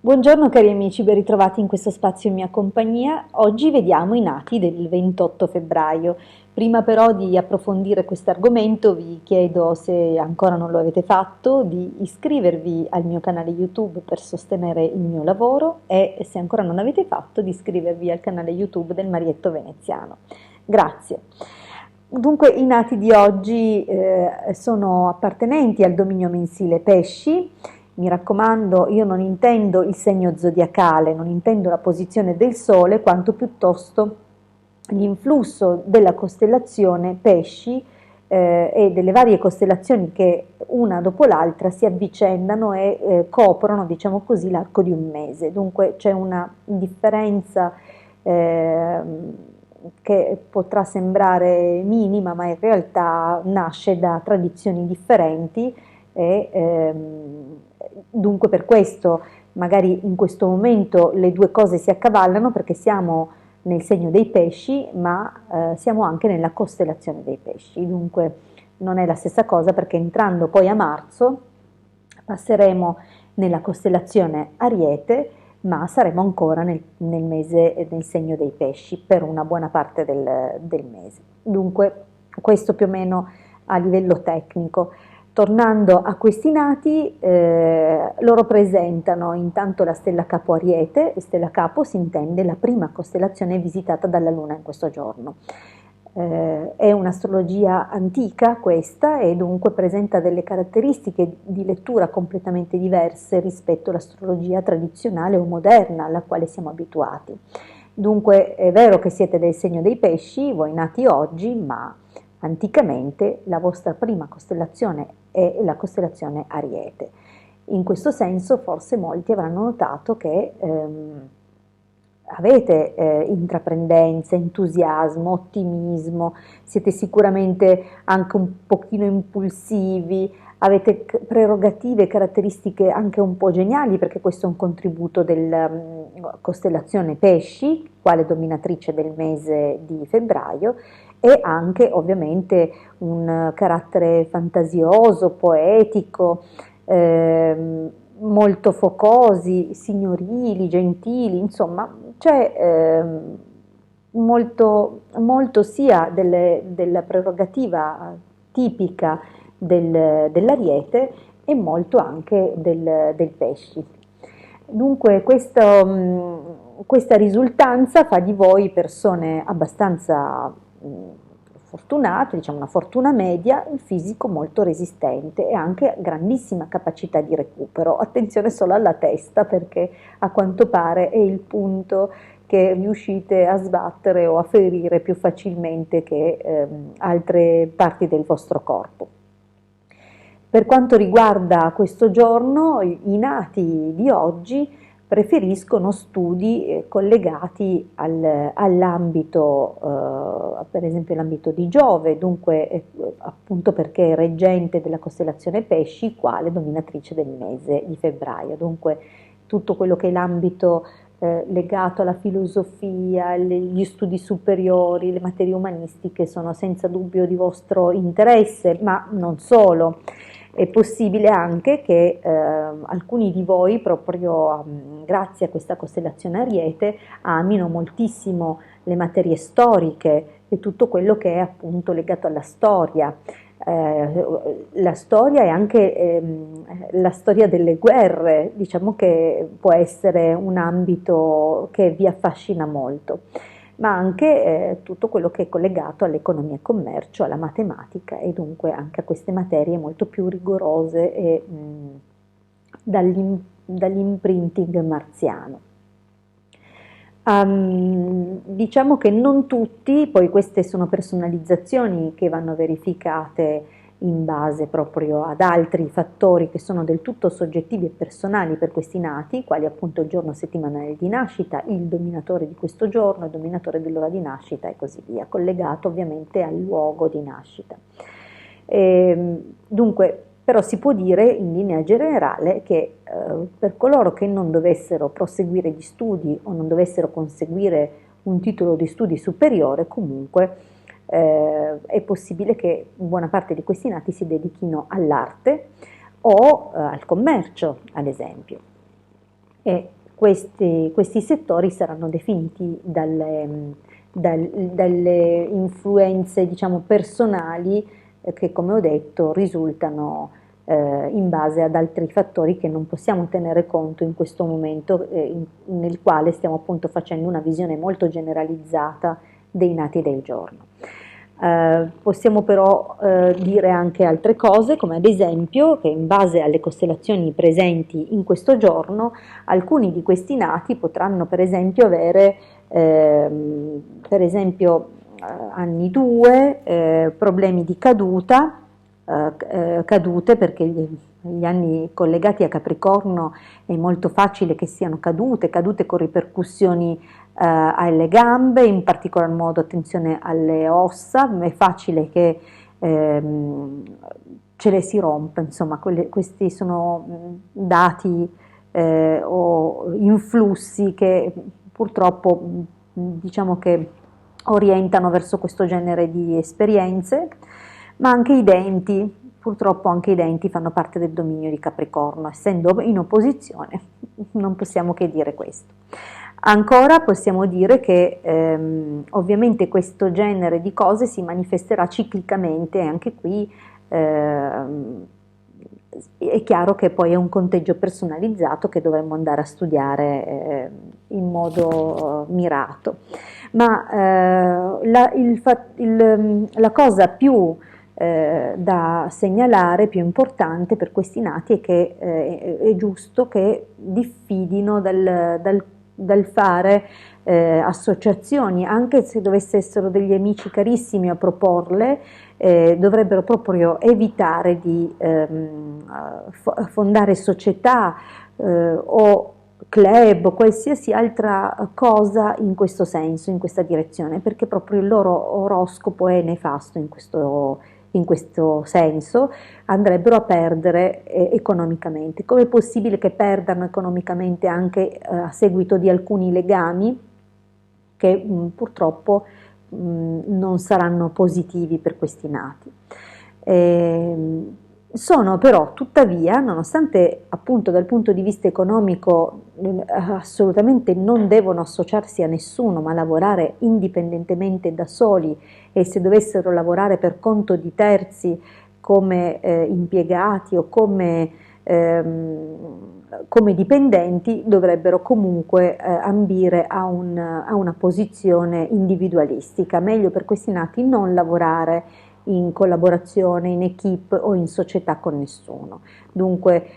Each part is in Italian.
Buongiorno cari amici, ben ritrovati in questo spazio in mia compagnia. Oggi vediamo i nati del 28 febbraio. Prima però di approfondire questo argomento vi chiedo, se ancora non lo avete fatto, di iscrivervi al mio canale YouTube per sostenere il mio lavoro e, se ancora non l'avete fatto, di iscrivervi al canale YouTube del Marietto Veneziano. Grazie. Dunque, i nati di oggi sono appartenenti al dominio mensile Pesci. Mi raccomando, io non intendo il segno zodiacale, non intendo la posizione del Sole, quanto piuttosto l'influsso della costellazione Pesci e delle varie costellazioni che una dopo l'altra si avvicendano e coprono, diciamo così, l'arco di un mese. Dunque c'è una differenza eh, che potrà sembrare minima, ma in realtà nasce da tradizioni differenti e dunque per questo magari in questo momento le due cose si accavallano, perché siamo nel segno dei pesci, ma siamo anche nella costellazione dei pesci, dunque non è la stessa cosa, perché entrando poi a marzo passeremo nella costellazione Ariete, ma saremo ancora nel mese nel segno dei pesci per una buona parte del mese. Dunque questo più o meno a livello tecnico. Tornando a questi nati, loro presentano intanto la stella Capo Ariete, e stella Capo si intende la prima costellazione visitata dalla Luna in questo giorno. È un'astrologia antica questa, e dunque presenta delle caratteristiche di lettura completamente diverse rispetto all'astrologia tradizionale o moderna alla quale siamo abituati. Dunque è vero che siete del segno dei pesci, voi nati oggi, ma anticamente la vostra prima costellazione è la costellazione Ariete. In questo senso forse molti avranno notato che avete intraprendenza, entusiasmo, ottimismo, siete sicuramente anche un pochino impulsivi, avete prerogative, caratteristiche anche un po' geniali, perché questo è un contributo della costellazione Pesci, quale dominatrice del mese di febbraio, e anche ovviamente un carattere fantasioso, poetico, molto focosi, signorili, gentili, insomma, c'è molto sia della prerogativa tipica dell'Ariete e molto anche del Pesci. Dunque questa risultanza fa di voi persone abbastanza fortunate, diciamo una fortuna media, il fisico molto resistente e anche grandissima capacità di recupero. Attenzione solo alla testa, perché a quanto pare è il punto che riuscite a sbattere o a ferire più facilmente che altre parti del vostro corpo. Per quanto riguarda questo giorno, i nati di oggi preferiscono studi collegati all'ambito, per esempio l'ambito di Giove, dunque appunto perché è reggente della costellazione Pesci, quale dominatrice del mese di febbraio. Dunque tutto quello che è l'ambito legato alla filosofia, gli studi superiori, le materie umanistiche sono senza dubbio di vostro interesse, ma non solo. È possibile anche che alcuni di voi, proprio grazie a questa costellazione Ariete, amino moltissimo le materie storiche e tutto quello che è appunto legato alla storia. La storia è anche la storia delle guerre, diciamo che può essere un ambito che vi affascina molto, ma anche tutto quello che è collegato all'economia e commercio, alla matematica e dunque anche a queste materie molto più rigorose e dall'imprinting marziano. Diciamo che non tutti, poi queste sono personalizzazioni che vanno verificate in base proprio ad altri fattori che sono del tutto soggettivi e personali per questi nati, quali appunto il giorno settimanale di nascita, il dominatore di questo giorno, il dominatore dell'ora di nascita e così via, collegato ovviamente al luogo di nascita. Dunque, però si può dire in linea generale che per coloro che non dovessero proseguire gli studi o non dovessero conseguire un titolo di studi superiore, comunque è possibile che buona parte di questi nati si dedichino all'arte o al commercio, ad esempio. e questi settori saranno definiti dalle influenze, diciamo, personali che, come ho detto, risultano in base ad altri fattori che non possiamo tenere conto in questo momento, nel quale stiamo appunto facendo una visione molto generalizzata dei nati del giorno. Possiamo però dire anche altre cose, come ad esempio che in base alle costellazioni presenti in questo giorno, alcuni di questi nati potranno per esempio avere anni 2, problemi di caduta, cadute, perché gli anni collegati a Capricorno è molto facile che siano cadute con ripercussioni alle gambe, in particolar modo attenzione alle ossa, è facile che ce le si rompa, insomma, questi sono dati o influssi che purtroppo diciamo che orientano verso questo genere di esperienze, ma anche i denti, purtroppo anche i denti fanno parte del dominio di Capricorno, essendo in opposizione, non possiamo che dire questo. Ancora possiamo dire che ovviamente questo genere di cose si manifesterà ciclicamente e anche qui è chiaro che poi è un conteggio personalizzato che dovremmo andare a studiare in modo mirato. Ma la cosa più da segnalare, più importante per questi nati, è che è giusto che diffidino dal fare associazioni, anche se dovesse essere degli amici carissimi a proporle, dovrebbero proprio evitare di fondare società o club o qualsiasi altra cosa in questo senso, in questa direzione, perché proprio il loro oroscopo è nefasto in questo senso, andrebbero a perdere economicamente. Come è possibile che perdano economicamente anche a seguito di alcuni legami che purtroppo non saranno positivi per questi nati? Sono però tuttavia, nonostante appunto dal punto di vista economico assolutamente non devono associarsi a nessuno, ma lavorare indipendentemente da soli, e se dovessero lavorare per conto di terzi come impiegati o come dipendenti, dovrebbero comunque ambire a una posizione individualistica. Meglio per questi nati non lavorare in collaborazione, in equipe o in società con nessuno. Dunque,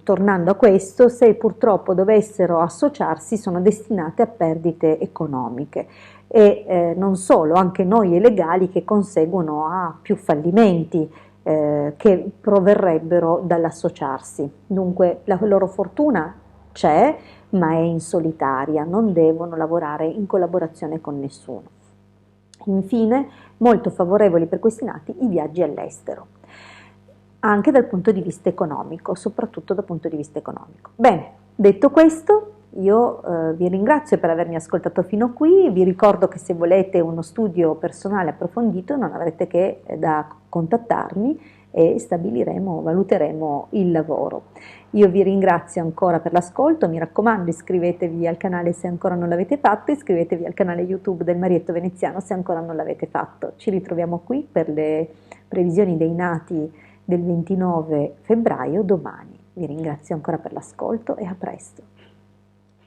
tornando a questo, se purtroppo dovessero associarsi, sono destinate a perdite economiche e non solo, anche noie legali che conseguono a più fallimenti che proverrebbero dall'associarsi. Dunque la loro fortuna c'è, ma è in solitaria, non devono lavorare in collaborazione con nessuno. Infine, molto favorevoli per questi nati i viaggi all'estero, anche dal punto di vista economico, soprattutto dal punto di vista economico. Bene, detto questo, io vi ringrazio per avermi ascoltato fino a qui, vi ricordo che se volete uno studio personale approfondito non avrete che da contattarmi e valuteremo il lavoro. Io vi ringrazio ancora per l'ascolto, mi raccomando iscrivetevi al canale se ancora non l'avete fatto, iscrivetevi al canale YouTube del Marietto Veneziano se ancora non l'avete fatto. Ci ritroviamo qui per le previsioni dei nati del 29 febbraio domani. Vi ringrazio ancora per l'ascolto e a presto.